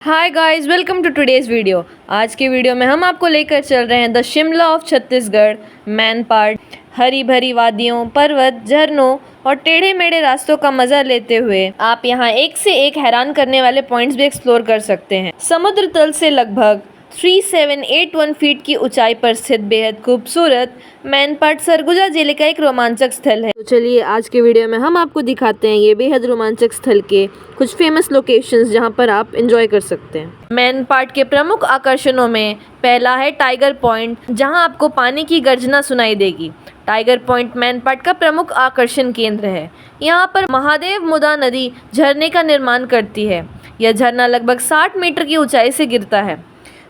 Hi guys, welcome to today's video. आज के video में हम आपको लेकर चल रहे हैं the Shimla of Chhattisgarh main part. हरी भरी वादियों, पर्वत, झरनों और टेढ़े मेढ़े रास्तों का मजा लेते हुए आप यहाँ एक से एक हैरान करने वाले पॉइंट्स भी एक्सप्लोर कर सकते हैं। समुद्र तल से लगभग 3781 फीट की ऊंचाई पर स्थित बेहद खूबसूरत मैन पार्ट सरगुजा जिले का एक रोमांचक स्थल है। तो चलिए आज के वीडियो में हम आपको दिखाते हैं ये बेहद रोमांचक स्थल के कुछ फेमस लोकेशंस जहां पर आप एंजॉय कर सकते हैं। मैन पार्ट के प्रमुख आकर्षणों में पहला है टाइगर पॉइंट, जहां आपको पानी की गर्जना सुनाई देगी। टाइगर पॉइंट मैन पार्ट का प्रमुख आकर्षण केंद्र है। यहाँ पर महादेव मुदा नदी झरने का निर्माण करती है। यह झरना लगभग 60 मीटर की ऊंचाई से गिरता है।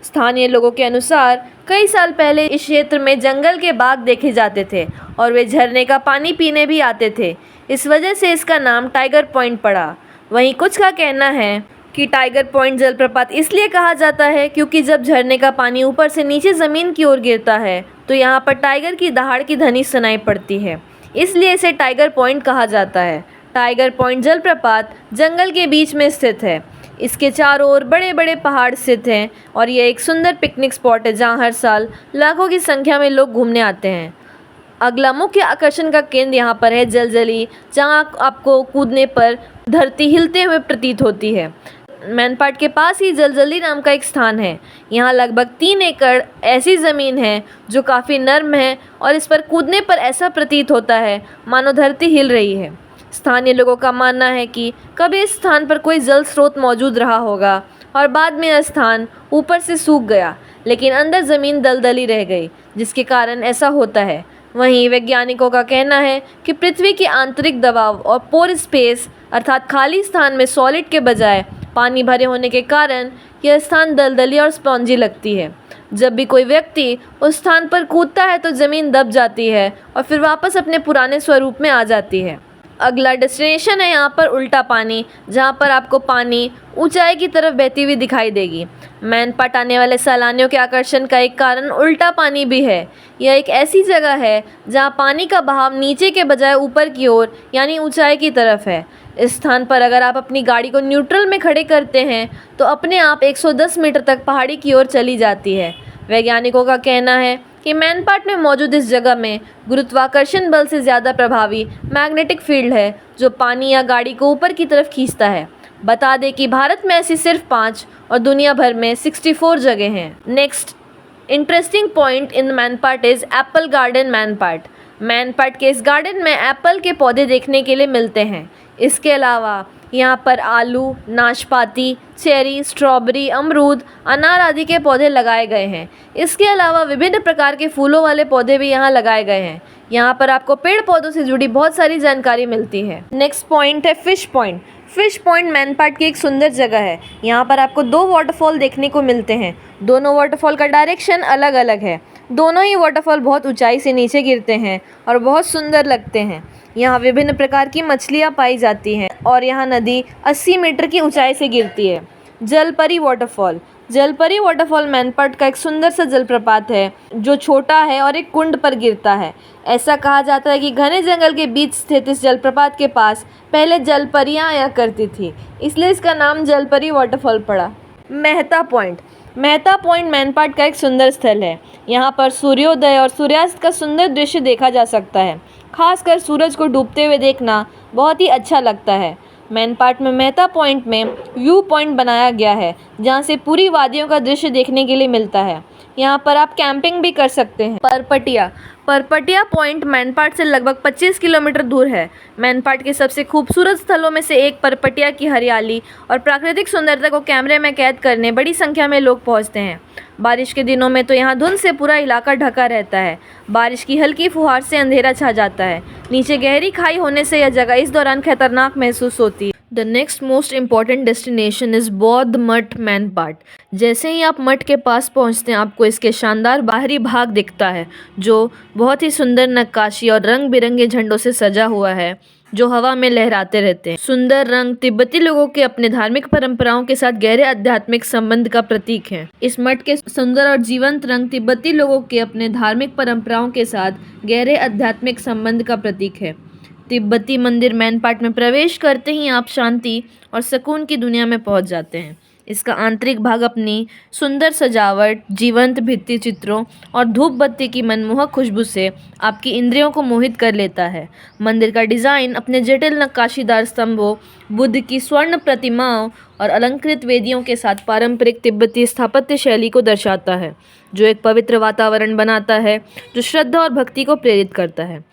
स्थानीय लोगों के अनुसार कई साल पहले इस क्षेत्र में जंगल के बाघ देखे जाते थे और वे झरने का पानी पीने भी आते थे। इस वजह से इसका नाम टाइगर पॉइंट पड़ा। वहीं कुछ का कहना है कि टाइगर पॉइंट जलप्रपात इसलिए कहा जाता है क्योंकि जब झरने का पानी ऊपर से नीचे ज़मीन की ओर गिरता है तो यहाँ पर टाइगर की दहाड़ की ध्वनि सुनाई पड़ती है, इसलिए इसे टाइगर पॉइंट कहा जाता है। टाइगर पॉइंट जलप्रपात जंगल के बीच में स्थित है। इसके चारों ओर बड़े बड़े पहाड़ स्थित हैं और यह एक सुंदर पिकनिक स्पॉट है जहां हर साल लाखों की संख्या में लोग घूमने आते हैं। अगला मुख्य आकर्षण का केंद्र यहां पर है जलजली, जहां आपको कूदने पर धरती हिलते हुए प्रतीत होती है। मैन पार्ट के पास ही जलजली नाम का एक स्थान है। यहाँ लगभग 3 एकड़ ऐसी ज़मीन है जो काफ़ी नर्म है और इस पर कूदने पर ऐसा प्रतीत होता है मानो धरती हिल रही है। स्थानीय लोगों का मानना है कि कभी इस स्थान पर कोई जल स्रोत मौजूद रहा होगा और बाद में यह स्थान ऊपर से सूख गया, लेकिन अंदर ज़मीन दलदली रह गई, जिसके कारण ऐसा होता है। वहीं वैज्ञानिकों का कहना है कि पृथ्वी के आंतरिक दबाव और पोर स्पेस अर्थात खाली स्थान में सॉलिड के बजाय पानी भरे होने के कारण यह स्थान दलदली और स्पॉन्जी लगती है। जब भी कोई व्यक्ति उस स्थान पर कूदता है तो ज़मीन दब जाती है और फिर वापस अपने पुराने स्वरूप में आ जाती है। अगला डेस्टिनेशन है यहाँ पर उल्टा पानी, जहाँ पर आपको पानी ऊंचाई की तरफ बहती हुई दिखाई देगी। मैन पार्ट आने वाले सैलानियों के आकर्षण का एक कारण उल्टा पानी भी है। यह एक ऐसी जगह है जहाँ पानी का बहाव नीचे के बजाय ऊपर की ओर यानी ऊंचाई की तरफ है। इस स्थान पर अगर आप अपनी गाड़ी को न्यूट्रल में खड़े करते हैं तो अपने आप 110 मीटर तक पहाड़ी की ओर चली जाती है। वैज्ञानिकों का कहना है कि मैन पार्ट में मौजूद इस जगह में गुरुत्वाकर्षण बल से ज़्यादा प्रभावी मैग्नेटिक फील्ड है जो पानी या गाड़ी को ऊपर की तरफ खींचता है। बता दें कि भारत में ऐसी सिर्फ 5 और दुनिया भर में 64 जगह हैं। Next interesting point in man part is Apple garden man part. Man part के इस गार्डन में एप्पल के पौधे देखने के लिए मिलते हैं। इसके अलावा यहाँ पर आलू, नाशपाती, चेरी, स्ट्रॉबेरी, अमरूद, अनार आदि के पौधे लगाए गए हैं। इसके अलावा विभिन्न प्रकार के फूलों वाले पौधे भी यहाँ लगाए गए हैं। यहाँ पर आपको पेड़ पौधों से जुड़ी बहुत सारी जानकारी मिलती है। नेक्स्ट पॉइंट है fish point. Fish point man part की एक सुंदर जगह है। यहाँ पर आपको 2 वाटरफॉल देखने को मिलते हैं। दोनों वाटरफॉल का डायरेक्शन अलग अलग है। दोनों ही वाटरफॉल बहुत ऊंचाई से नीचे गिरते हैं और बहुत सुंदर लगते हैं। यहाँ विभिन्न प्रकार की मछलियाँ पाई जाती हैं और यहाँ नदी 80 मीटर की ऊंचाई से गिरती है। जलपरी वाटरफॉल। जलपरी वाटरफॉल मैन पार्ट का एक सुंदर सा जलप्रपात है जो छोटा है और एक कुंड पर गिरता है। ऐसा कहा जाता है कि घने जंगल के बीच स्थित इस जलप्रपात के पास पहले जलपरियाँ आया करती थी, इसलिए इसका नाम जलपरी वाटरफॉल पड़ा। Mehta point. Mehta point man part का एक सुंदर स्थल है। यहाँ पर सूर्योदय और सूर्यास्त का सुंदर दृश्य देखा जा सकता है। खासकर सूरज को डूबते हुए देखना बहुत ही अच्छा लगता है। मैन पार्ट में मेहता पॉइंट में व्यू पॉइंट बनाया गया है जहाँ से पूरी वादियों का दृश्य देखने के लिए मिलता है। यहाँ पर आप कैंपिंग भी कर सकते हैं। Parpatiya. Parpatiya point man part से लगभग 25 किलोमीटर दूर है। मैन पार्ट के सबसे खूबसूरत स्थलों में से एक परपटिया की हरियाली और प्राकृतिक सुंदरता को कैमरे में कैद करने बड़ी संख्या में लोग पहुँचते हैं। बारिश के दिनों में तो यहाँ धुंध से पूरा इलाका ढका रहता है। बारिश की हल्की फुहार से अंधेरा छा जाता है। नीचे गहरी खाई होने से यह जगह इस दौरान खतरनाक महसूस होती है। The next most important destination is बौद्ध मठ मैन पार्ट। जैसे ही आप मठ के पास पहुंचते हैं आपको इसके शानदार बाहरी भाग दिखता है जो बहुत ही सुंदर नक्काशी और रंग बिरंगे झंडों से सजा हुआ है जो हवा में लहराते रहते हैं। सुंदर रंग तिब्बती लोगों के अपने धार्मिक परंपराओं के साथ गहरे आध्यात्मिक संबंध का प्रतीक है। इस मठ के सुंदर और जीवंत रंग तिब्बती लोगों के अपने धार्मिक परंपराओं के साथ गहरे आध्यात्मिक संबंध का प्रतीक है। तिब्बती मंदिर मैन पार्ट में प्रवेश करते ही आप शांति और सुकून की दुनिया में पहुंच जाते हैं। इसका आंतरिक भाग अपनी सुंदर सजावट, जीवंत भित्ति चित्रों और धूप बत्ती की मनमोहक खुशबू से आपकी इंद्रियों को मोहित कर लेता है। मंदिर का डिज़ाइन अपने जटिल नक्काशीदार स्तंभों, बुद्ध की स्वर्ण प्रतिमाओं और अलंकृत वेदियों के साथ पारंपरिक तिब्बती स्थापत्य शैली को दर्शाता है, जो एक पवित्र वातावरण बनाता है जो श्रद्धा और भक्ति को प्रेरित करता है।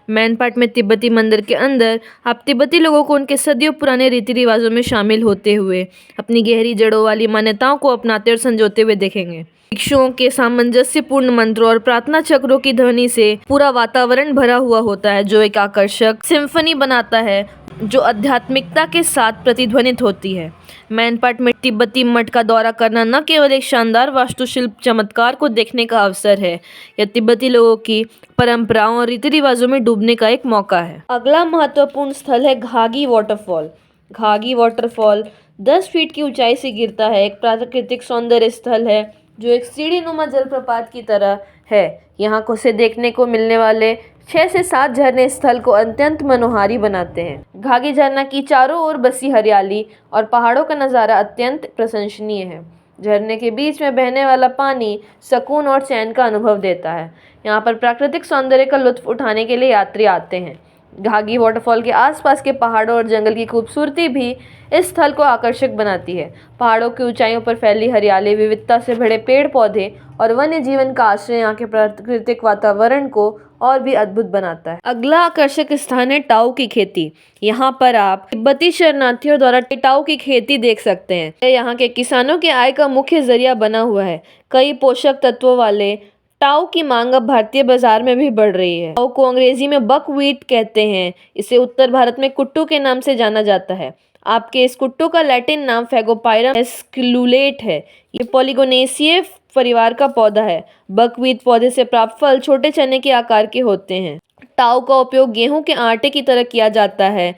मैनपाट में तिब्बती मंदिर के अंदर आप तिब्बती लोगों को उनके सदियों पुराने रीति रिवाजों में शामिल होते हुए अपनी गहरी जड़ों वाली मान्यताओं को अपनाते और संजोते हुए देखेंगे। भिक्षुओं के सामंजस्यपूर्ण मंत्रों और प्रार्थना चक्रों की ध्वनि से पूरा वातावरण भरा हुआ होता है, जो एक आकर्षक सिम्फनी बनाता है जो आध्यात्मिकता के साथ प्रतिध्वनित होती है। मैनपाट में तिब्बती मठ का दौरा करना न केवल एक शानदार वास्तुशिल्प चमत्कार को देखने का अवसर है, यह तिब्बती लोगों की परंपराओं और रीति रिवाजों में डूबने का एक मौका है। अगला महत्वपूर्ण स्थल है घागी वाटरफॉल। घागी वाटरफॉल 10 फीट की ऊंचाई से गिरता है, एक प्राकृतिक सौंदर्य स्थल है जो एक सीढ़ीनुमा जलप्रपात की तरह है। यहाँ को से देखने को मिलने वाले 6 से 7 झरने स्थल को अत्यंत मनोहारी बनाते हैं। घागी झरना की चारों ओर बसी हरियाली और पहाड़ों का नज़ारा अत्यंत प्रशंसनीय है। झरने के बीच में बहने वाला पानी सुकून और चैन का अनुभव देता है। यहाँ पर प्राकृतिक सौंदर्य का लुत्फ उठाने के लिए यात्री आते हैं। घागी वाटरफॉल के आसपास के पहाड़ों और जंगल की खूबसूरती भी इस स्थल को आकर्षक बनाती है। पहाड़ों की ऊंचाइयों पर फैली हरियाली, विविधता से भरे पेड़ पौधे और वन्य जीवन का आश्रय यहाँ के प्राकृतिक वातावरण को और भी अद्भुत बनाता है। अगला आकर्षक स्थान है टाऊ की खेती। यहाँ पर आप तिब्बती शरणार्थियों द्वारा टाऊ की खेती देख सकते हैं। यह यहाँ के किसानों के आय का मुख्य जरिया बना हुआ है। कई पोषक तत्वों वाले टाऊ की मांग अब भारतीय बाजार में भी बढ़ रही है। टाऊ को अंग्रेजी में बकव्हीट कहते हैं। इसे उत्तर भारत में कुट्टू के नाम से जाना जाता है। आपके इस कुट्टू का लैटिन नाम फैगोपायरम एस्कुलेट है। ये पॉलीगोनेसिए परिवार का पौधा है। बकव्हीट पौधे से प्राप्त फल छोटे चने के आकार के होते हैं। टाऊ का उपयोग गेहूं के आटे की तरह किया जाता है।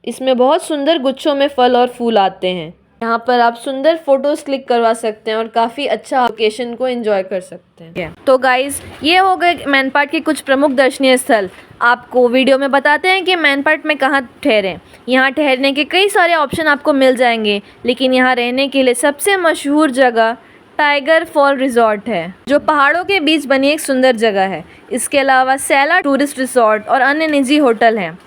इसमें बहुत सुंदर गुच्छों में फल और फूल आते हैं। यहाँ पर आप सुंदर फोटोज क्लिक करवा सकते हैं और काफ़ी अच्छा लोकेशन को एंजॉय कर सकते हैं। तो गाइज, ये हो गए मैनपाट के कुछ प्रमुख दर्शनीय स्थल। आपको वीडियो में बताते हैं कि मैनपाट में कहाँ ठहरें। यहाँ ठहरने के कई सारे ऑप्शन आपको मिल जाएंगे, लेकिन यहाँ रहने के लिए सबसे मशहूर जगह टाइगर फॉल रिजॉर्ट है, जो पहाड़ों के बीच बनी एक सुंदर जगह है। इसके अलावा सैला टूरिस्ट रिसोर्ट और अन्य निजी होटल हैं।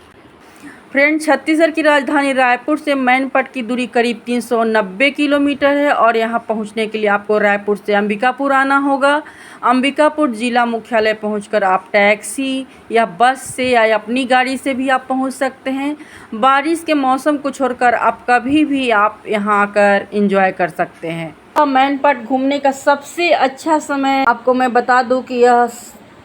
फ्रेंड, छत्तीसगढ़ की राजधानी रायपुर से मैनपाट की दूरी करीब 390 किलोमीटर है और यहाँ पहुँचने के लिए आपको रायपुर से अंबिकापुर आना होगा। अंबिकापुर जिला मुख्यालय पहुंचकर आप टैक्सी या बस से या अपनी गाड़ी से भी आप पहुंच सकते हैं। बारिश के मौसम को छोड़कर आप कभी भी आप यहाँ आकर एंजॉय कर सकते हैं। मैनपाट घूमने का सबसे अच्छा समय आपको मैं बता दूं कि यह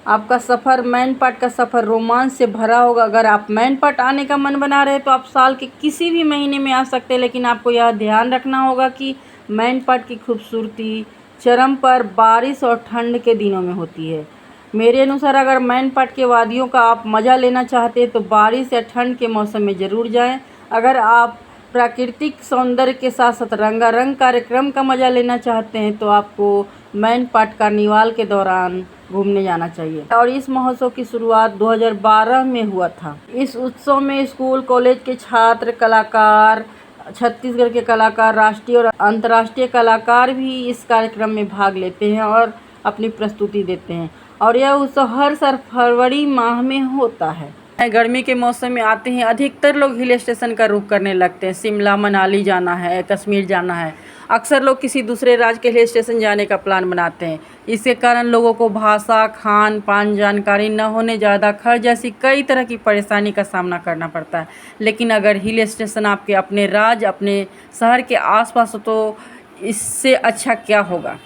आपका सफ़र मैनपाट का सफ़र रोमांच से भरा होगा। अगर आप मैनपाट आने का मन बना रहे हैं तो आप साल के किसी भी महीने में आ सकते हैं, लेकिन आपको यह ध्यान रखना होगा कि मैनपाट की खूबसूरती चरम पर बारिश और ठंड के दिनों में होती है। मेरे अनुसार अगर मैनपाट के वादियों का आप मज़ा लेना चाहते हैं तो बारिश या ठंड के मौसम में ज़रूर जाएं। अगर आप प्राकृतिक सौंदर्य के साथ साथ रंगारंग कार्यक्रम का मज़ा लेना चाहते हैं तो आपको मैनपाट कार्निवाल के दौरान घूमने जाना चाहिए। और इस महोत्सव की शुरुआत 2012 में हुआ था। इस उत्सव में स्कूल कॉलेज के छात्र, कलाकार, छत्तीसगढ़ के कलाकार, राष्ट्रीय और अंतर्राष्ट्रीय कलाकार भी इस कार्यक्रम में भाग लेते हैं और अपनी प्रस्तुति देते हैं। और यह उत्सव हर साल फरवरी माह में होता है। गर्मी के मौसम में आते हैं अधिकतर लोग हिल स्टेशन का रुख करने लगते हैं। शिमला, मनाली जाना है, कश्मीर जाना है। अक्सर लोग किसी दूसरे राज्य के हिल स्टेशन जाने का प्लान बनाते हैं। इसके कारण लोगों को भाषा, खान पान जानकारी न होने, ज़्यादा खर्च जैसी कई तरह की परेशानी का सामना करना पड़ता है। लेकिन अगर हिल स्टेशन आपके अपने राज्य, अपने शहर के आसपास हो तो इससे अच्छा क्या होगा।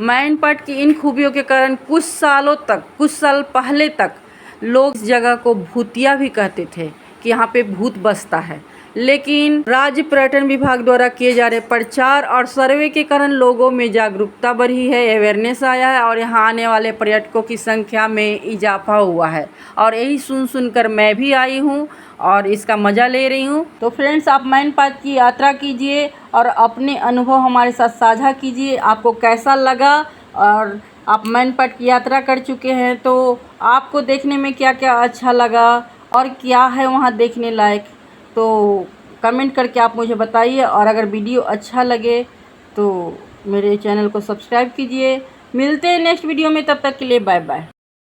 मैनपाट की इन खूबियों के कारण कुछ साल पहले तक लोग इस जगह को भूतिया भी कहते थे कि यहाँ पे भूत बसता है। लेकिन राज्य पर्यटन विभाग द्वारा किए जा रहे प्रचार और सर्वे के कारण लोगों में जागरूकता बढ़ी है, अवेयरनेस आया है और यहाँ आने वाले पर्यटकों की संख्या में इजाफा हुआ है। और यही सुनकर मैं भी आई हूँ और इसका मज़ा ले रही हूँ। तो फ्रेंड्स, आप मैनपाट की यात्रा कीजिए और अपने अनुभव हमारे साथ साझा कीजिए। आपको कैसा लगा और आप मैनपाट की यात्रा कर चुके हैं तो आपको देखने में क्या क्या अच्छा लगा और क्या है वहाँ देखने लायक, तो कमेंट करके आप मुझे बताइए। और अगर वीडियो अच्छा लगे तो मेरे चैनल को सब्सक्राइब कीजिए। मिलते हैं नेक्स्ट वीडियो में, तब तक के लिए बाय बाय।